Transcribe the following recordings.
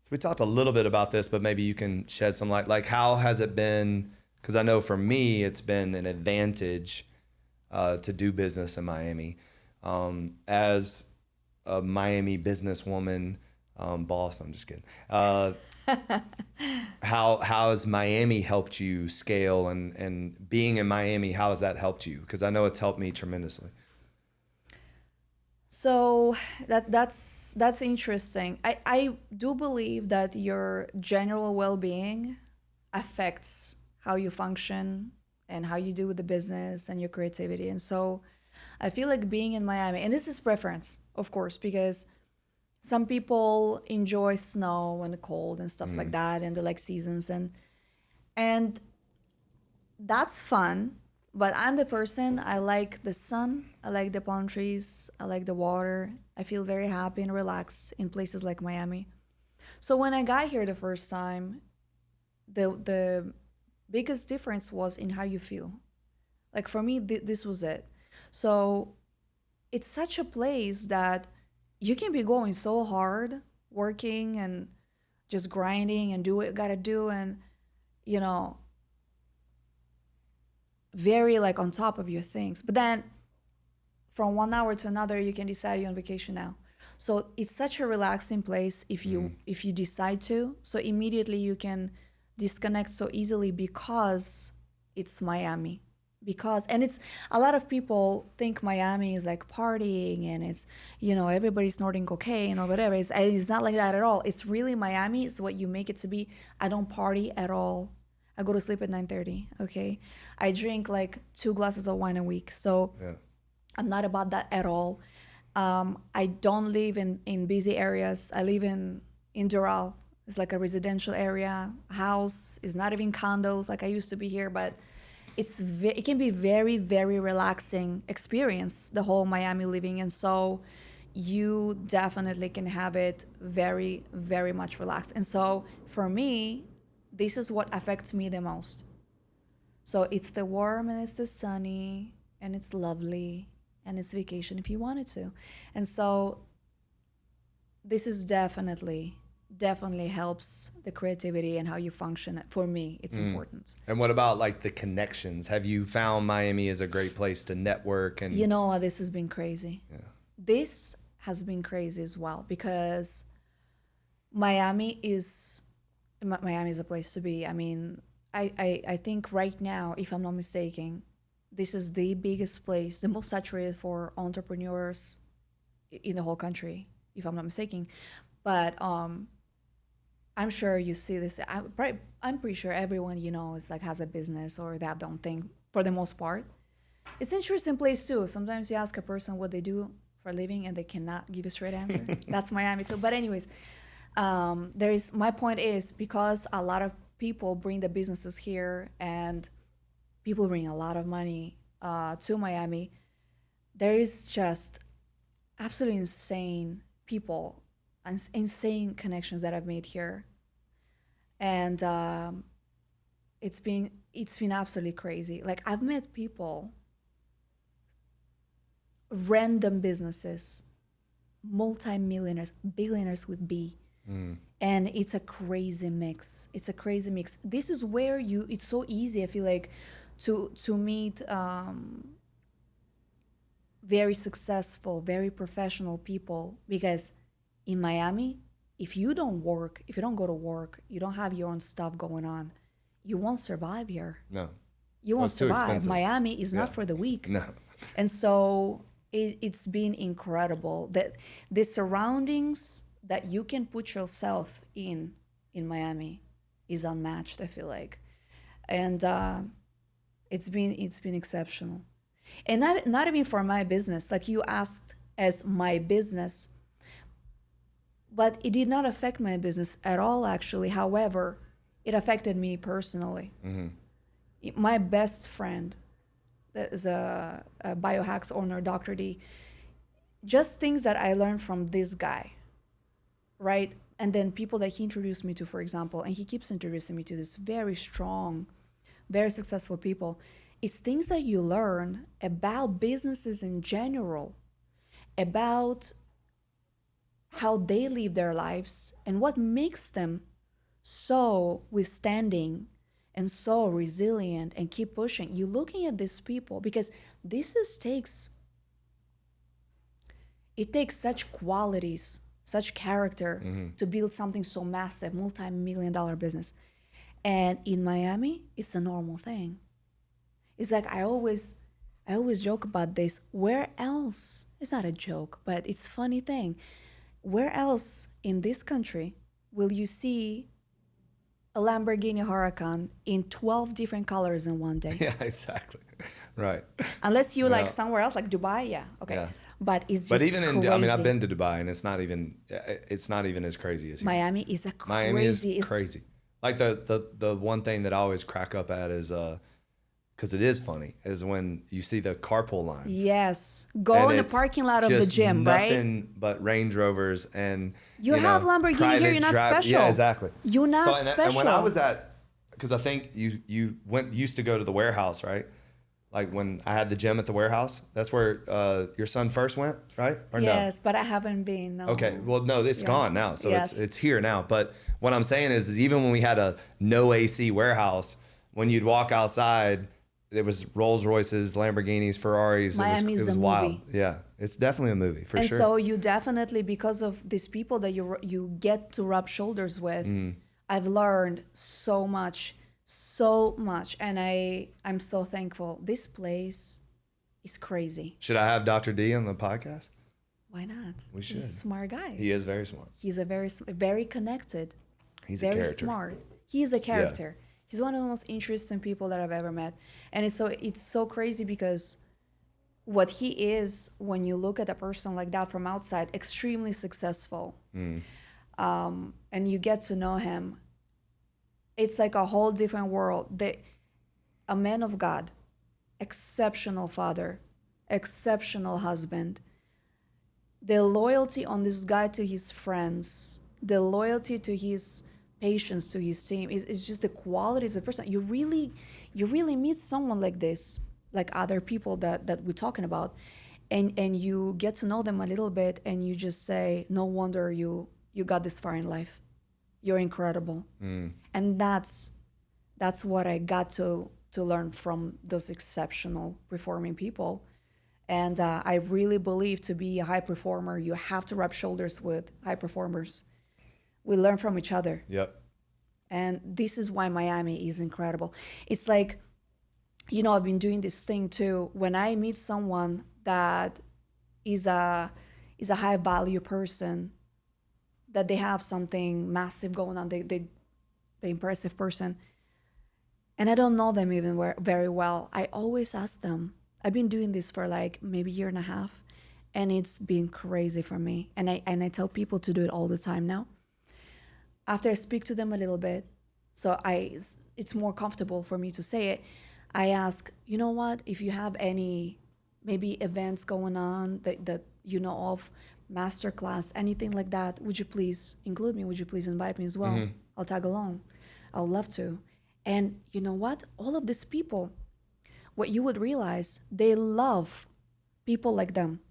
So we talked a little bit about this, but maybe you can shed some light. Like, how has it been? Because I know for me, it's been an advantage to do business in Miami. As a Miami businesswoman, boss, I'm just kidding. How has Miami helped you scale, and being in Miami, how has that helped you? Because I know it's helped me tremendously. So that's interesting. I do believe that your general well-being affects how you function and how you do with the business and your creativity. And so I feel like being in Miami, and this is preference, of course, because some people enjoy snow and the cold and stuff like Mm, that and the like seasons, and that's fun. But I'm the person, I like the sun, I like the palm trees, I like the water. I feel very happy and relaxed in places like Miami. So when I got here the first time, the biggest difference was in how you feel. Like for me, this was it. So it's such a place that you can be going so hard, working and just grinding and do what you gotta do, and you know, very like on top of your things. But then from 1 hour to another, you can decide you're on vacation now. So it's such a relaxing place mm, if you decide to. So immediately you can disconnect so easily because it's Miami. Because and it's a lot of people think Miami is like partying and it's everybody's snorting cocaine or whatever. It's not like that at all. It's really Miami. It's what you make it to be. I don't party at all. I go to sleep at 9:30. Okay, I drink like 2 glasses of wine a week. So yeah. I'm not about that at all. I don't live in busy areas. I live in Doral. It's like a residential area. House is not even condos like I used to be here, but it can be very very relaxing experience the whole Miami living, and so you definitely can have it very very much relaxed. And so for me, this is what affects me the most. So it's the warm and it's the sunny and it's lovely and it's vacation if you wanted to. And so this is definitely helps the creativity and how you function. For me, it's Mm. important. And what about like the connections? Have you found Miami is a great place to network You and know what? This has been crazy. yeah. This has been crazy as well because Miami is Miami is a place to be. I mean, I think right now, if I'm not mistaken, this is the biggest place, the most saturated for entrepreneurs in the whole country, if I'm not mistaken. But I'm sure you see this. I'm pretty sure everyone is like has a business or they have their own thing for the most part. It's an interesting place too. Sometimes you ask a person what they do for a living and they cannot give a straight answer. That's Miami too. But anyways, there is my point is because a lot of people bring the businesses here and people bring a lot of money to Miami. There is just absolutely insane people and insane connections that I've made here, and it's been absolutely crazy. Like I've met people, random businesses, multi-millionaires, billionaires with B, Mm. and it's a crazy mix. It's a crazy mix. This is where it's so easy, I feel like, to meet very successful, very professional people, because in Miami, if you don't go to work, you don't have your own stuff going on, you won't survive here. No. You Well, won't it's too survive. expensive. Miami is Yeah. not for the weak. No. And so it's been incredible that the surroundings that you can put yourself in Miami is unmatched, I feel like. And it's been exceptional. And not even for my business, like you asked as my business, but it did not affect my business at all actually. However, it affected me personally. Hmm. My best friend that is a biohacks owner, Dr. D, just things that I learned from this guy, right? And then people that he introduced me to, for example, and he keeps introducing me to this very strong, very successful people. It's things that you learn about businesses in general, about how they live their lives and what makes them so withstanding and so resilient and keep pushing. You're looking at these people because this is takes it takes such qualities, such character to build something so massive, multi-million-dollar business. And in Miami, it's a normal thing. It's like I always joke about this. Where else? It's not a joke, but it's a funny thing. Where else in this country will you see a Lamborghini Huracan in 12 different colors in one day? Yeah, exactly. Right. Unless you like Yeah. somewhere else, like Dubai, yeah, okay. Yeah. But it's just But even crazy. I mean, I've been to Dubai, and it's not even as crazy as here. Miami is a crazy. Miami is it's- crazy. Like the one thing that I always crack up at is because it is funny, is when you see the carpool lines. Yes, go And in the it's parking lot of the just gym, right? nothing but Range Rovers and You have Lamborghini here, you're not special. Yeah, exactly. You're not and special. when I was because I think you used to go to the warehouse, right? Like when I had the gym at the warehouse, that's where your son first went, right? Or Yes, but I haven't been. No. no? Okay, well, no, it's Yeah. gone now, so Yes. it's here now. But what I'm saying is even when we had a no AC warehouse, when you'd walk outside, there was Rolls Royces, Lamborghinis, Ferraris. Miami's it was a wild. movie. Yeah, it's definitely a movie for And sure. so you definitely, because of these people that you get to rub shoulders with, I've learned so much, and I'm so thankful. This place is crazy. Should I have Dr. D on the podcast? Why not? We He's a should. smart guy. He is very smart. He's a very connected, He's a very character. smart. He's a character. He's one of the most interesting people that I've ever met. And it's so crazy because what he is, when you look at a person like that from outside, extremely successful, and you get to know him, it's like a whole different world. A man of God, exceptional father, exceptional husband. The loyalty on this guy to his friends, the loyalty to his patience, to his team, is just the qualities of the person. You really meet someone like this, like other people that we're talking about, and you get to know them a little bit, and you just say, no wonder you got this far in life. You're incredible. And that's what I got to learn from those exceptional performing people. And I really believe to be a high performer, you have to rub shoulders with high performers. We learn from each other. Yep. And this is why Miami is incredible. It's like, I've been doing this thing too. When I meet someone that is a high value person, that they have something massive going on, the impressive person, and I don't know them even very well, I always ask them. I've been doing this for like maybe a year and a half, and it's been crazy for me. And I tell people to do it all the time now. After I speak to them a little bit, so it's more comfortable for me to say it, I ask, you know what, if you have any maybe events going on that you know of, masterclass, anything like that, would you please include me? Would you please invite me as well? I'll tag along. I would love to. And you know what? All of these people, what you would realize, they love people like them.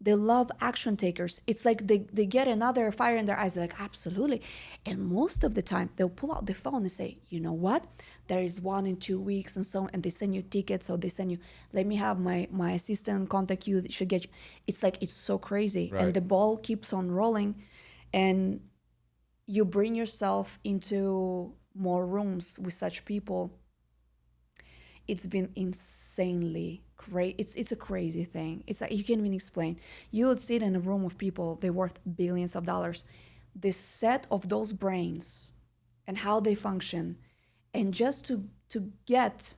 They love action takers. It's like they get another fire in their eyes. They're like, absolutely. And most of the time, they'll pull out the phone and say, you know what? There is one in 2 weeks and so on. And they send you tickets. So they send you, let me have my assistant contact you. Should get you. It's like, it's so crazy. Right. And the ball keeps on rolling. And you bring yourself into more rooms with such people. It's been insanely great. It's a crazy thing. It's like you can't even explain. You would sit in a room of people, they're worth billions of dollars. The set of those brains and how they function, and just to get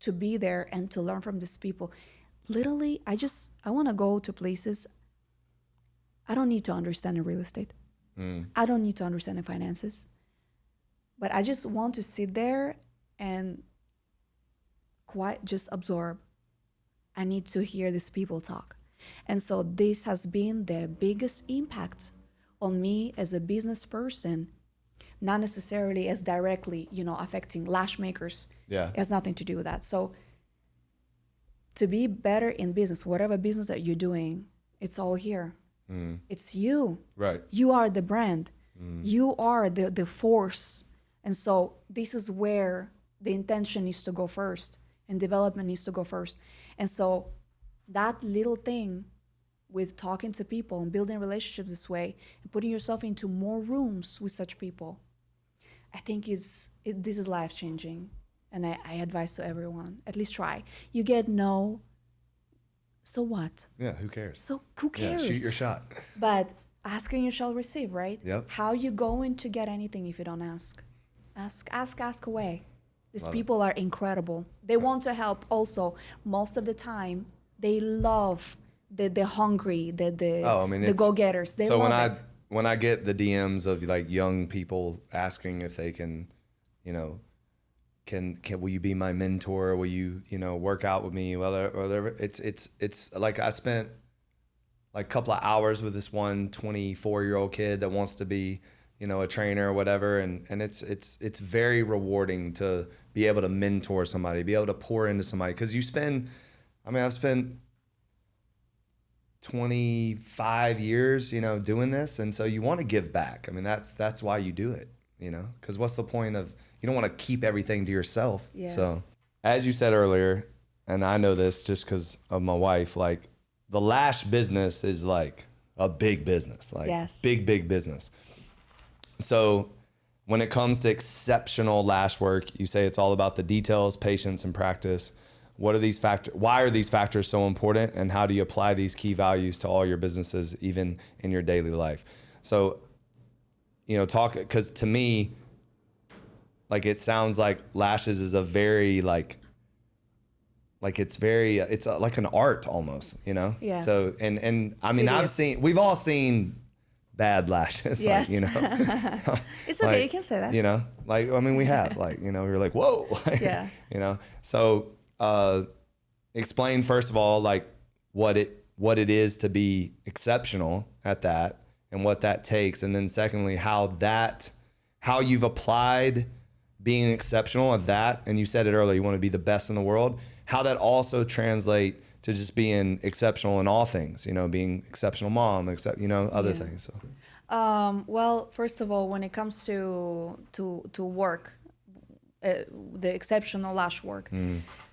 to be there and to learn from these people. Literally, I want to go to places. I don't need to understand the real estate. I don't need to understand the finances. But I just want to sit there and just absorb. I need to hear these people talk. And so this has been the biggest impact on me as a business person, not necessarily as directly, affecting lash makers. Yeah. It has nothing to do with that. So to be better in business, whatever business that you're doing, it's all here. It's you. Right. You are the brand. You are the force. And so this is where the intention needs to go first and development needs to go first. And so that little thing with talking to people and building relationships this way and putting yourself into more rooms with such people, I think this is life changing. And I advise to everyone, at least try. You get no, so what? Yeah, who cares? So who cares? Yeah, shoot your shot. But asking you shall receive, right? Yep. How you going to get anything if you don't ask? Ask away. These Love people are incredible. They want to help also. Most of the time, they love the hungry, the go-getters. They so love it. when I get the DMs of like young people asking if they can, you know, can will you be my mentor? Will you, you know, work out with me? Whatever. It's like I spent like a couple of hours with this one 24-year-old kid that wants to be, you know, a trainer or whatever, and it's very rewarding to be able to mentor somebody, be able to pour into somebody, because I've spent 25 years, you know, doing this, and so you want to give back. I mean, that's why you do it, you know, because what's the point of, you don't want to keep everything to yourself. Yes. So as you said earlier, and I know this just because of my wife, like the lash business is like a big business, like Yes. big business. So when it comes to exceptional lash work, you say it's all about the details, patience, and practice. What are these factors? Why are these factors so important? And how do you apply these key values to all your businesses, even in your daily life? So, you know, because to me, like, it sounds like lashes is a very like it's like an art almost, you know? Yes. So, and I mean, we've all seen bad lashes, Yes. like, you know, It's okay, like, you can say that. you know, like, I mean, we have, like, you know, we were like, whoa, like, Yeah. you know, so, explain first of all, like what it is to be exceptional at that and what that takes. And then secondly, how you've applied being exceptional at that. And you said it earlier, you want to be the best in the world, how that also translate to just being exceptional in all things, you know, being exceptional mom, you know, other things. So. Well, first of all, when it comes to work, the exceptional lash work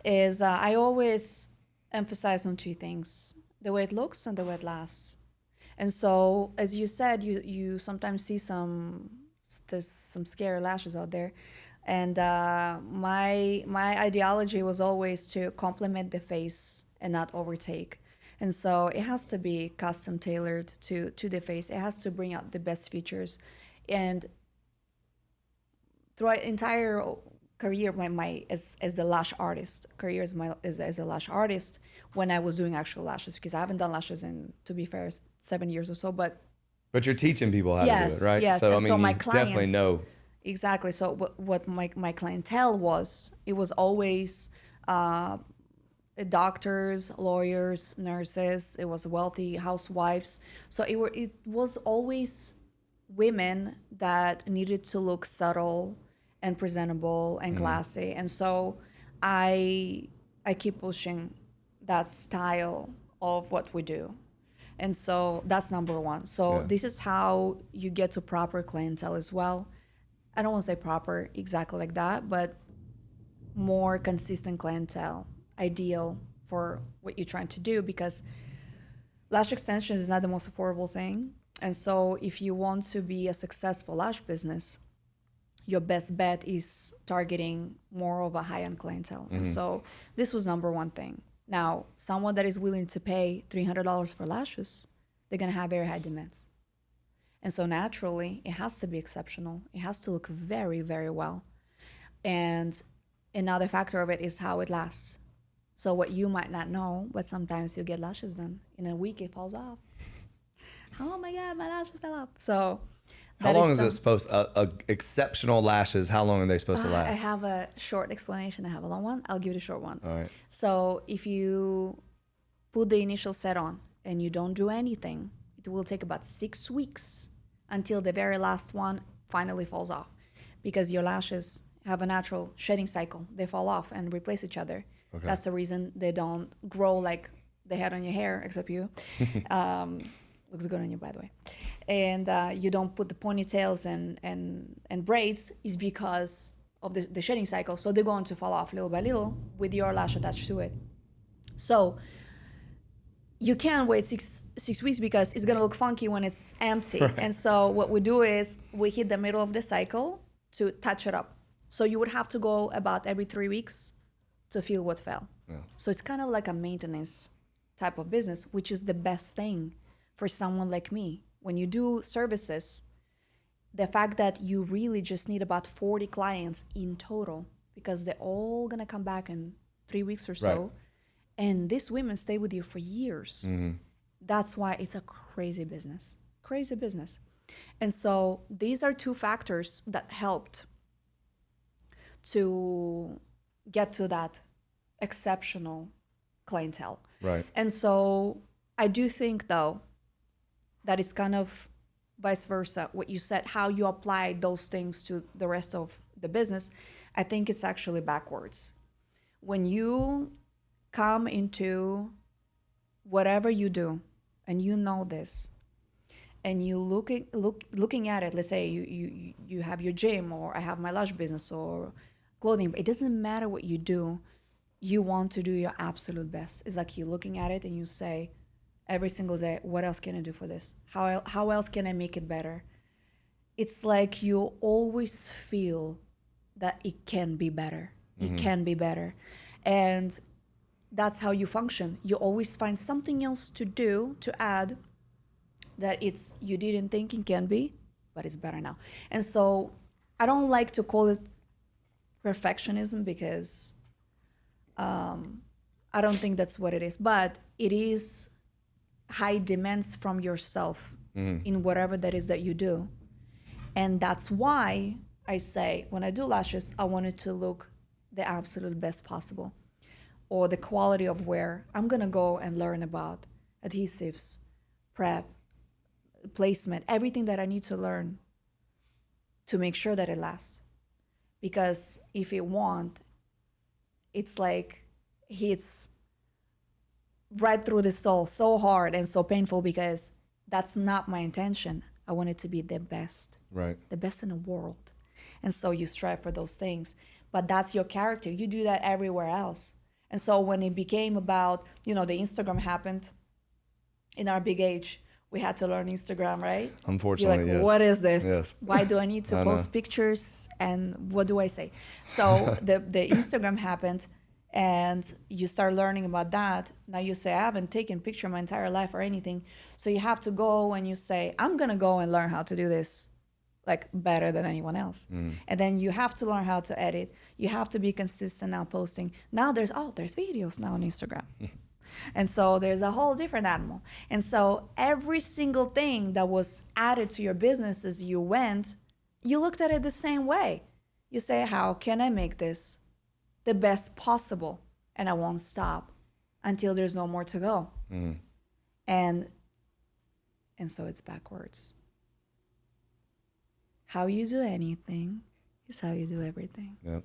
is I always emphasize on two things: the way it looks and the way it lasts. And so, as you said, you sometimes see there's some scary lashes out there, and my ideology was always to complement the face and not overtake. And so it has to be custom tailored to the face. It has to bring out the best features. And throughout entire career, as the lash artist career, as a lash artist, when I was doing actual lashes, because I haven't done lashes in, to be fair, 7 years or so, but You're teaching people how to do it, right? Yes. So, And I mean, so my you definitely clients, know. Exactly. So what my clientele was, it was always doctors, lawyers, nurses. It was wealthy housewives. So it was always women that needed to look subtle and presentable and classy. And so I keep pushing that style of what we do. And so that's number one. So this is how you get to proper clientele as well. I don't want to say proper exactly like that, but more consistent clientele, ideal for what you're trying to do, because lash extensions is not the most affordable thing. And so if you want to be a successful lash business, your best bet is targeting more of a high-end clientele. And so this was number one thing. Now, someone that is willing to pay $300 for lashes, they're going to have very high demands. And so naturally, it has to be exceptional. It has to look very, very well. And another factor of it is how it lasts. So what you might not know, but sometimes you get lashes done. In a week, it falls off. Oh my God, my lashes fell off. So how long is it supposed exceptional lashes, how long are they supposed to last? I have a short explanation. I have a long one. I'll give you the short one. All right. So if you put the initial set on and you don't do anything, it will take about 6 weeks until the very last one finally falls off, because your lashes have a natural shedding cycle. They fall off and replace each other. Okay. That's the reason they don't grow like they had on your hair, except you. looks good on you, by the way, and you don't put the ponytails and braids, is because of the shedding cycle. So they're going to fall off little by little with your lash attached to it. So you can't wait six weeks because it's gonna look funky when it's empty. Right. And so what we do is we hit the middle of the cycle to touch it up. So you would have to go about every 3 weeks to feel what fell. Yeah. So it's kind of like a maintenance type of business, which is the best thing for someone like me. When you do services, the fact that you really just need about 40 clients in total, because they're all gonna come back in 3 weeks or so. Right. And these women stay with you for years. Mm-hmm. That's why it's a crazy business. And so these are two factors that helped to get to that exceptional clientele. Right. And so I do think, though, that it's kind of vice versa. What you said, how you apply those things to the rest of the business, I think it's actually backwards. When you come into whatever you do, and you know this, and you looking at it, let's say you have your gym, or I have my lash business or clothing, it doesn't matter what you do, you want to do your absolute best. It's like you're looking at it and you say every single day, what else can I do for this? How else can I make it better? It's like you always feel that it can be better. Mm-hmm. It can be better. And that's how you function. You always find something else to do, to add, that you didn't think it can be, but it's better now. And so I don't like to call it perfectionism, because I don't think that's what it is. But it is high demands from yourself in whatever that is that you do. And that's why I say, when I do lashes, I want it to look the absolute best possible, or the quality of where I'm going to go and learn about adhesives, prep, placement, everything that I need to learn to make sure that it lasts. Because if it won't, it's like hits right through the soul, so hard and so painful, because that's not my intention. I want it to be the best. Right. The best in the world. And so you strive for those things. But that's your character. You do that everywhere else. And so when it became about, the Instagram happened in our big age, we had to learn Instagram, right? Unfortunately, you're like, yes. What is this? Yes. Why do I need to post pictures? And what do I say? So the Instagram happened, and you start learning about that. Now you say, I haven't taken a picture my entire life or anything. So you have to go and you say, I'm going to go and learn how to do this like better than anyone else. And then you have to learn how to edit. You have to be consistent now posting. Now there's videos now on Instagram. And so there's a whole different animal. And so every single thing that was added to your business as you went, you looked at it the same way. You say, how can I make this the best possible? And I won't stop until there's no more to go. And so it's backwards. How you do anything is how you do everything. Yep.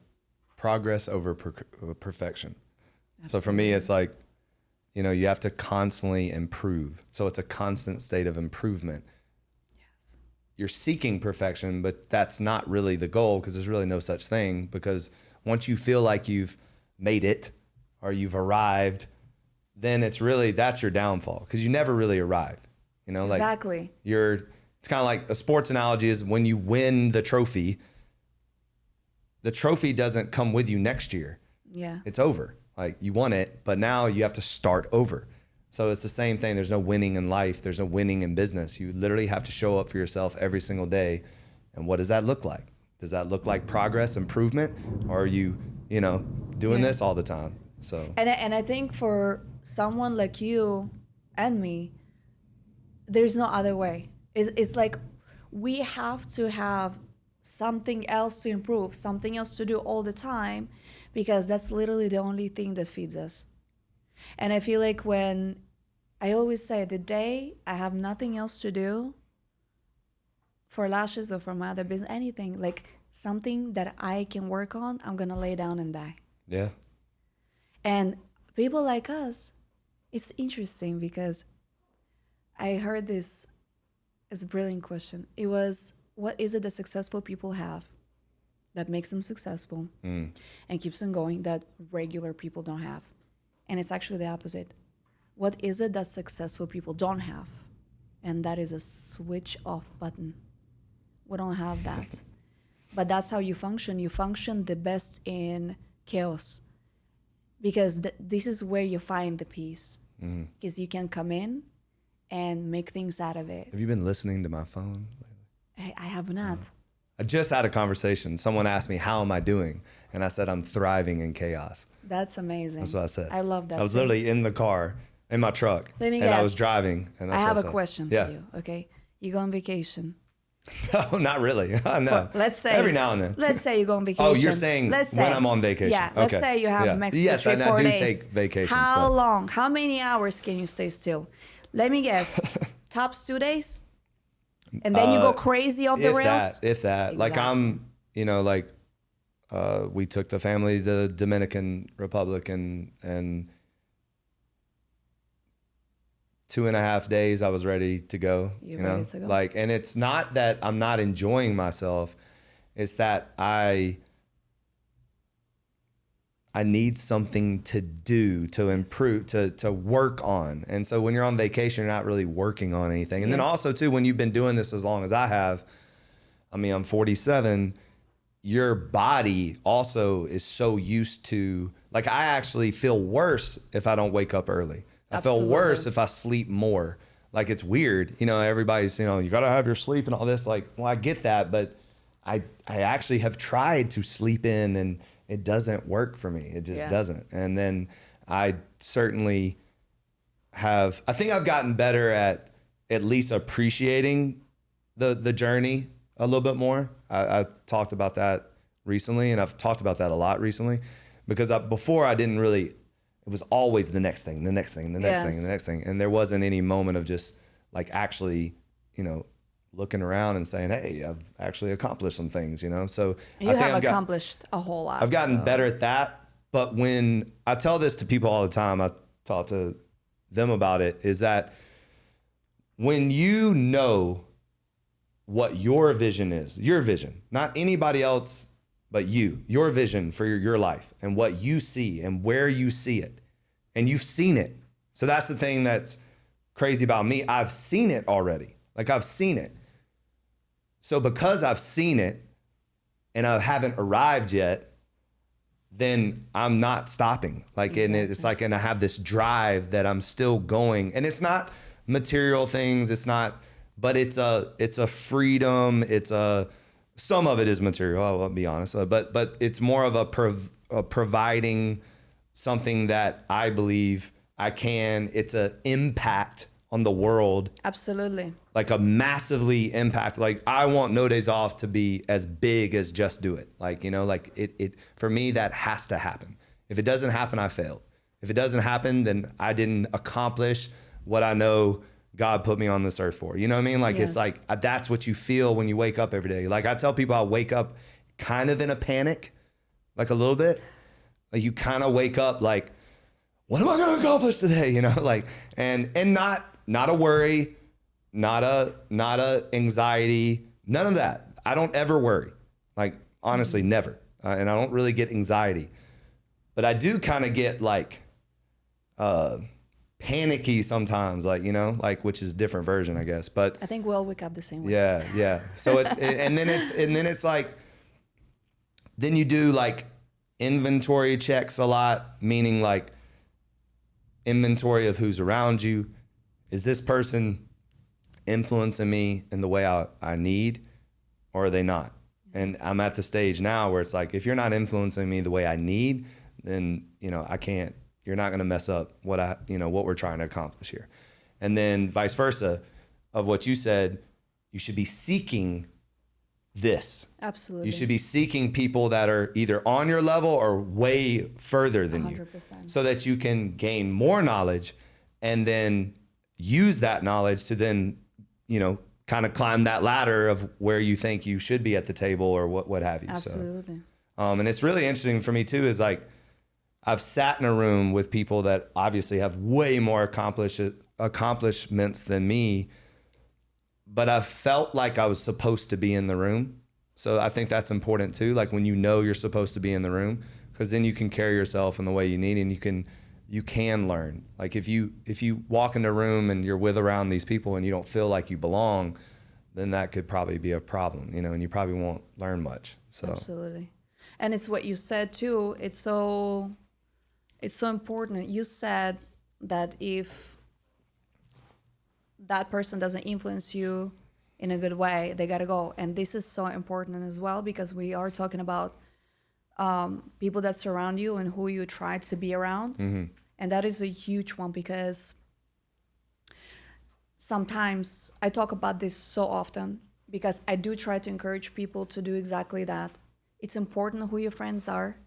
Progress over perfection. Absolutely. So for me, it's like, you have to constantly improve. So it's a constant state of improvement. Yes. You're seeking perfection, but that's not really the goal, because there's really no such thing. Because once you feel like you've made it or you've arrived, then that's your downfall, because you never really arrive. Exactly. It's kind of like a sports analogy is when you win the trophy doesn't come with you next year. Yeah. It's over. Like, you won it, but now you have to start over. So it's the same thing. There's no winning in life. There's no winning in business. You literally have to show up for yourself every single day. And what does that look like? Does that look like progress, improvement? Or are you, doing this all the time? So. And I think for someone like you and me, there's no other way. It's like we have to have something else to improve, something else to do all the time, because that's literally the only thing that feeds us. And I feel like when I always say, the day I have nothing else to do for lashes or for my other business, anything, like something that I can work on, I'm going to lay down and die. Yeah. And people like us, it's interesting because I heard this is a brilliant question. It was, what is it that successful people have that makes them successful and keeps them going that regular people don't have? And it's actually the opposite. What is it that successful people don't have? And that is a switch off button. We don't have that. But that's how you function. You function the best in chaos, because this is where you find the peace. Because you can come in and make things out of it. Have you been listening to my phone lately? I have not. I just had a conversation. Someone asked me, how am I doing? And I said, I'm thriving in chaos. That's amazing. That's what I said. I love that. I was literally in the car, in my truck, Let me and I guess. was driving. And I have a said. question for you. Okay, you go on vacation. No, not really. No. Well, let's say every now and then. Let's say you go on vacation. Oh, you're saying when I'm on vacation. Yeah. Okay. Let's say you have Mexico Yes, trip, and 4 I do days. take vacations. How long? How many hours can you stay still? Let me guess. Tops 2 days, and then you go crazy off the rails. If that. Exactly. Like I'm, we took the family to the Dominican Republic and 2.5 days I was ready to go. You're ready to go. Like, and it's not that I'm not enjoying myself. It's that I need something to do, to improve, to work on. And so when you're on vacation, you're not really working on anything. And then also too, when you've been doing this as long as I have, I mean, I'm 47, your body also is so used to, like, I actually feel worse if I don't wake up early. I feel worse if I sleep more. Like, it's weird. Everybody's, you got to have your sleep and all this. Like, well, I get that, but I actually have tried to sleep in and it doesn't work for me. It just doesn't. And then I certainly I think I've gotten better at least appreciating the journey a little bit more. I talked about that recently, and I've talked about that a lot recently, because before I didn't really, it was always the next thing, the next thing, the next thing, the next thing. And there wasn't any moment of just like actually, looking around and saying, hey, I've actually accomplished some things, So you have accomplished a whole lot. I've gotten better at that. But when I tell this to people all the time, I talk to them about it, is that when you know what your vision is, your vision, not anybody else but your vision for your life and what you see and where you see it, and you've seen it. So that's the thing that's crazy about me. I've seen it already. Like, I've seen it. So because I've seen it and I haven't arrived yet, then I'm not stopping. Like, exactly. And it's like, and I have this drive that I'm still going, and it's not material things. It's not, but it's a freedom. Some of it is material, I'll be honest, but it's more of a providing something that I believe it's an impact on the world. Absolutely. Like a massively impact. Like, I want No Days Off to be as big as Just Do It. Like, like it for me, that has to happen. If it doesn't happen, I failed. If it doesn't happen, then I didn't accomplish what I know God put me on this earth for. You know what I mean? Like, It's like, that's what you feel when you wake up every day. Like, I tell people I wake up kind of in a panic, like a little bit. Like, you kind of wake up like, what am I going to accomplish today? Like, and not a worry, not a anxiety, none of that. I don't ever worry. Like, honestly, never. And I don't really get anxiety, but I do kind of get like, panicky sometimes, like, like, which is a different version, I guess. But I think we all wake up the same way. Yeah. So and then it's like, then you do like inventory checks a lot, meaning like inventory of who's around you. Is this person influencing me in the way I need, or are they not? And I'm at the stage now where it's like, if you're not influencing me the way I need, then, I can't. You're not going to mess up what we're trying to accomplish here. And then vice versa of what you said, you should be seeking this. Absolutely. You should be seeking people that are either on your level or way further than 100%. you, so that you can gain more knowledge and then use that knowledge to then, kind of climb that ladder of where you think you should be at the table or what have you. Absolutely. So, and it's really interesting for me too, is like, I've sat in a room with people that obviously have way more accomplishments than me, but I felt like I was supposed to be in the room. So I think that's important too. Like when you know you're supposed to be in the room, because then you can carry yourself in the way you need, and you can learn. Like if you walk in a room and you're with around these people and you don't feel like you belong, then that could probably be a problem, you know, and you probably won't learn much. So Absolutely. And it's what you said too. It's so important. You said that if that person doesn't influence you in a good way, they gotta go. And this is so important as well, because we are talking about people that surround you and who you try to be around. mm-hmm. And that is a huge one, because sometimes I talk about this so often, because I do try to encourage people to do exactly that. It's important who your friends are.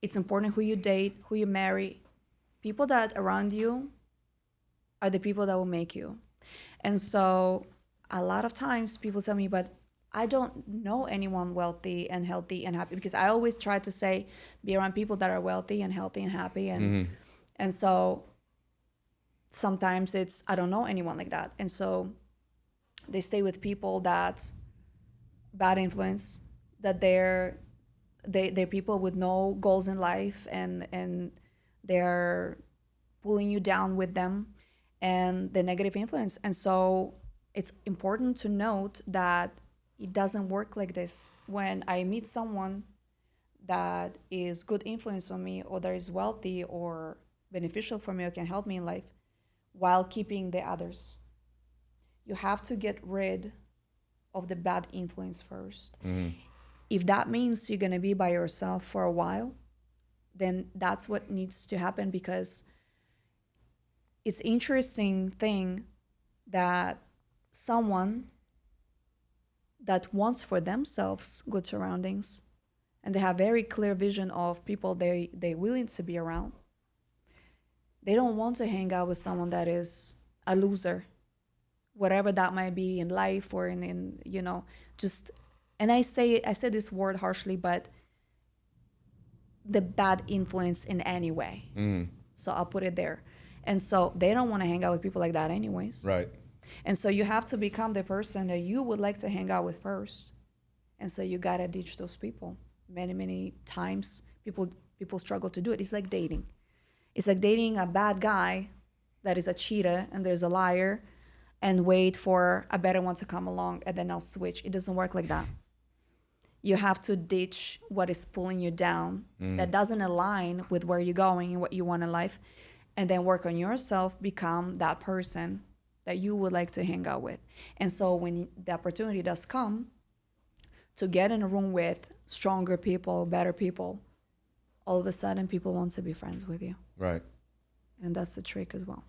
It's important who you date, who you marry. People that around you are the people that will make you. And so a lot of times people tell me, but I don't know anyone wealthy and healthy and happy, because I always try to say, be around people that are wealthy and healthy and happy. And so sometimes it's, I don't know anyone like that. And so they stay with people that bad influence, that they're people with no goals in life, and they're pulling you down with them, and the negative influence. And so it's important to note that it doesn't work like this. When I meet someone that is good influence on me, or that is wealthy or beneficial for me, or can help me in life, while keeping the others, you have to get rid of the bad influence first. If that means you're going to be by yourself for a while, then that's what needs to happen, because it's interesting thing that someone that wants for themselves good surroundings, and they have very clear vision of people they willing to be around, they don't want to hang out with someone that is a loser, whatever that might be in life, or in you know, just, and I say this word harshly, but the bad influence in any way. So I'll put it there. And so they don't want to hang out with people like that anyways. Right. And so you have to become the person that you would like to hang out with first. And so you gotta ditch those people. Many times people struggle to do it. It's like dating. It's like dating a bad guy that is a cheater and there's a liar, and wait for a better one to come along and then I'll switch. It doesn't work like that. You have to ditch what is pulling you down, that doesn't align with where you're going and what you want in life, and then work on yourself, become that person that you would like to hang out with. And so when the opportunity does come to get in a room with stronger people, better people, all of a sudden people want to be friends with you. Right. And that's the trick as well.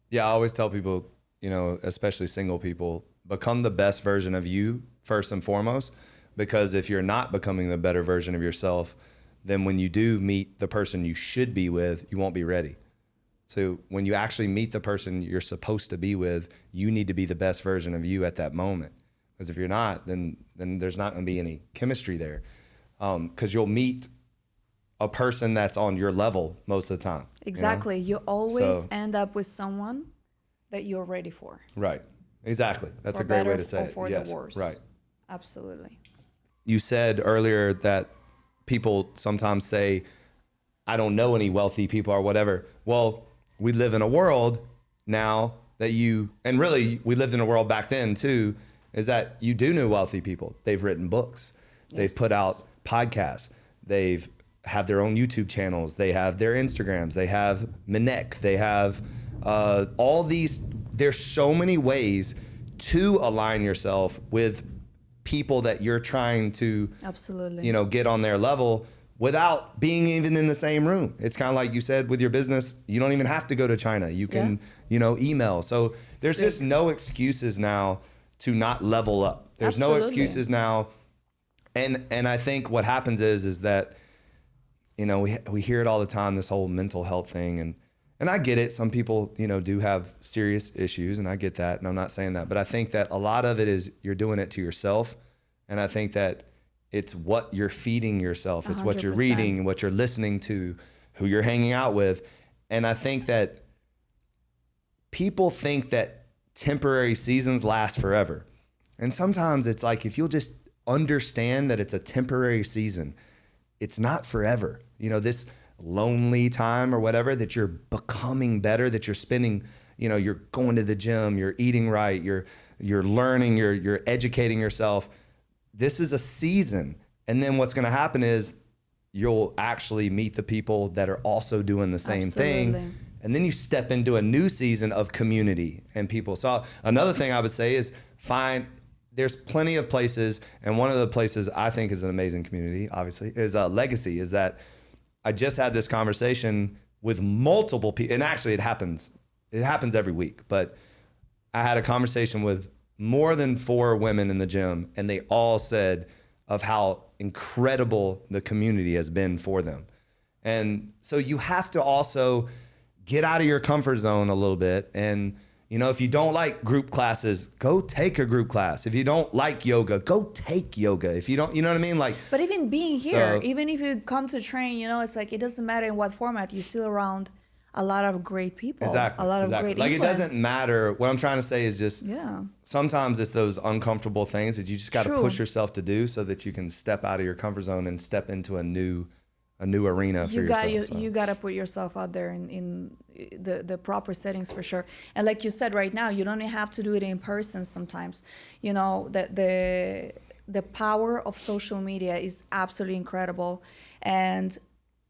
Yeah, I always tell people, you know, especially single people, become the best version of you first and foremost, because if you're not becoming the better version of yourself, then when you do meet the person you should be with, you won't be ready. So when you actually meet the person you're supposed to be with, you need to be the best version of you at that moment. Because if you're not, then there's not going to be any chemistry there. Because you'll meet a person that's on your level most of the time. Exactly. You always end up with someone that you're ready for. Right. Exactly. That's for a great better way to say or it. for Yes. the worse. Right. Absolutely. You said earlier that people sometimes say, I don't know any wealthy people or whatever. Well, we live in a world now that and really we lived in a world back then too, is that you do know wealthy people. They've written books. Yes. They've put out podcasts. They've have their own YouTube channels. They have their Instagrams. They have Minek. They have all these. There's so many ways to align yourself with people that you're trying to, absolutely, you know, get on their level without being even in the same room. It's kind of like you said with your business, you don't even have to go to China. You can, you know, email. So there's just no excuses now to not level up. There's absolutely no excuses now. And I think what happens is that, you know, we hear it all the time, this whole mental health thing. And I get it. Some people, you know, do have serious issues, and I get that. And I'm not saying that. But I think that a lot of it is you're doing it to yourself. And I think that it's what you're feeding yourself. It's 100%. What you're reading, what you're listening to, who you're hanging out with. And I think that people think that temporary seasons last forever. And sometimes it's like, if you'll just understand that it's a temporary season, it's not forever. You know, this lonely time or whatever, that you're becoming better, that you're spending, you know, you're going to the gym, you're eating right, you're learning, you're educating yourself. This is a season. And then what's going to happen is you'll actually meet the people that are also doing the same thing. And then you step into a new season of community and people. So another thing I would say is there's plenty of places. And one of the places I think is an amazing community, obviously, is Legacy. Is that I just had this conversation with multiple people. And actually it happens every week. But I had a conversation with more than 4 women in the gym. And they all said of how incredible the community has been for them. And so you have to also get out of your comfort zone a little bit. And, you know, if you don't like group classes, go take a group class. If you don't like yoga, go take yoga. If you don't, you know what I mean? Like, but even being here, even if you come to train, you know, it's like, it doesn't matter in what format, you're still around a lot of great people. Exactly. A lot of great like influence. It doesn't matter. What I'm trying to say is just, sometimes it's those uncomfortable things that you just got to push yourself to do so that you can step out of your comfort zone and step into a new arena for yourself. You got to put yourself out there in the proper settings for sure. And like you said, right now, you don't have to do it in person sometimes. You know, the power of social media is absolutely incredible. And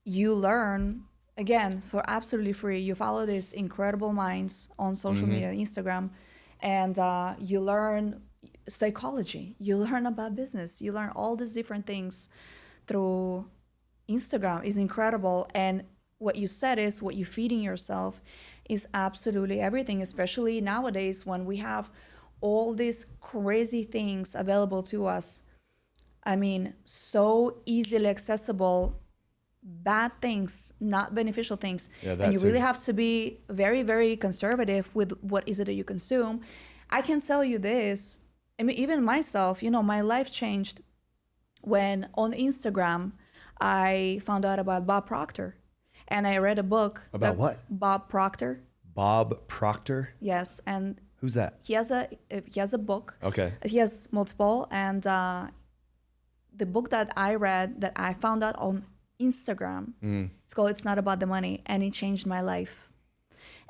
you learn, again, for absolutely free. You follow these incredible minds on social media, Instagram, and you learn psychology. You learn about business. You learn all these different things through Instagram. Is incredible. And what you said is what you're feeding yourself is absolutely everything, especially nowadays when we have all these crazy things available to us. I mean, so easily accessible, bad things, not beneficial things. And you really have to be very, very conservative with what is it that you consume. I can tell you this, I mean, even myself, you know, my life changed when on Instagram, I found out about Bob Proctor. And I read a book. About what? Bob Proctor. Bob Proctor? Yes. And who's that? He has a book. Okay. He has multiple. And the book that I read that I found out on Instagram, it's called It's Not About the Money. And it changed my life.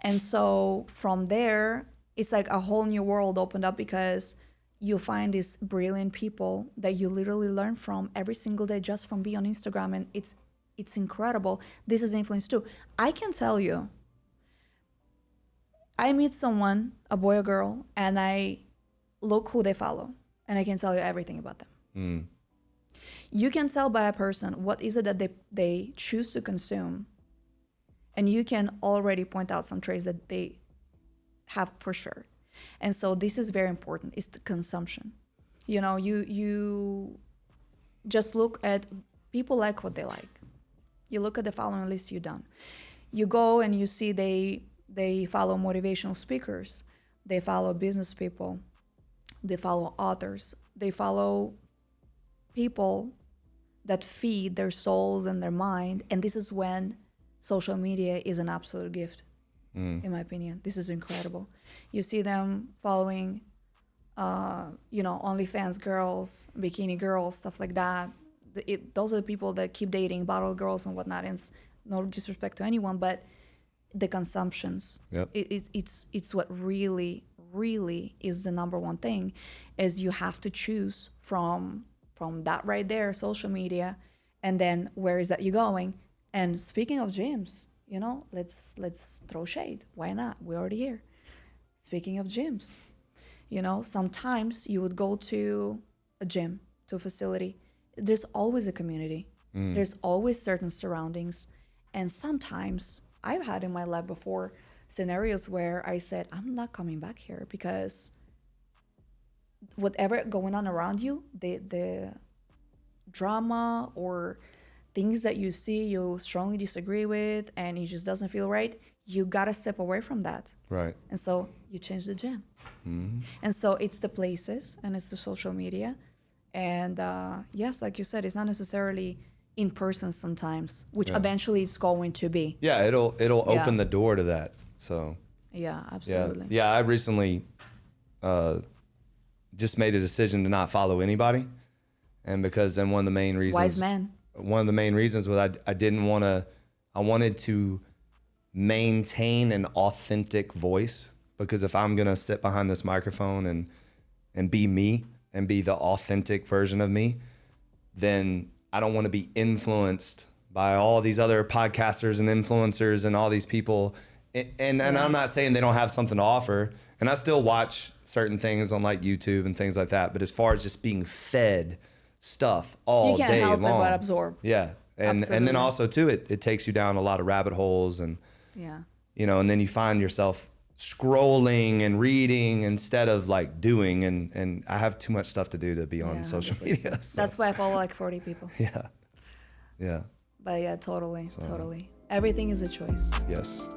And so from there, it's like a whole new world opened up because you find these brilliant people that you literally learn from every single day just from being on Instagram. And it's incredible. This is influence too. I can tell you, I meet someone, a boy or girl, and I look who they follow. And I can tell you everything about them. You can tell by a person what is it that they choose to consume. And you can already point out some traits that they have for sure. And so this is very important, is the consumption. You know, you just look at people like what they like. You look at the following list you've done. You go and you see they follow motivational speakers. They follow business people. They follow authors. They follow people that feed their souls and their mind. And this is when social media is an absolute gift, in my opinion. This is incredible. You see them following, OnlyFans girls, bikini girls, stuff like that. Those are the people that keep dating bottle girls and whatnot. And it's no disrespect to anyone, but the consumptions, it's what really, really is the number one thing, is you have to choose from that right there, social media, and then where is that you going? And speaking of gyms, you know, let's throw shade. Why not? We're already here. Speaking of gyms, you know, sometimes you would go to a gym, to a facility. There's always a community. There's always certain surroundings. And sometimes I've had in my life before scenarios where I said, I'm not coming back here because whatever going on around you, the drama or things that you see you strongly disagree with and it just doesn't feel right, you gotta step away from that. Right. And so you change the gym. And so it's the places and it's the social media. And yes, like you said, it's not necessarily in person sometimes, which eventually it's going to be. Yeah, it'll open the door to that. So Yeah, absolutely. Yeah. I recently just made a decision to not follow anybody, and because then one of the main reasons, Wise man. one of the main reasons was I didn't want to. I wanted to maintain an authentic voice, because if I'm gonna sit behind this microphone and be me and be the authentic version of me, then I don't want to be influenced by all these other podcasters and influencers and all these people. And I'm not saying they don't have something to offer, and I still watch certain things on like YouTube and things like that. But as far as just being fed stuff all You can't day help long, it but absorb. yeah, and then Absolutely. also too, it takes you down a lot of rabbit holes, and Yeah. you know, and then you find yourself scrolling and reading instead of like doing, and I have too much stuff to do to be on Yeah, social 100%. media. So, That's why I follow like 40 people. yeah. But yeah, totally. Everything is a choice. Yes.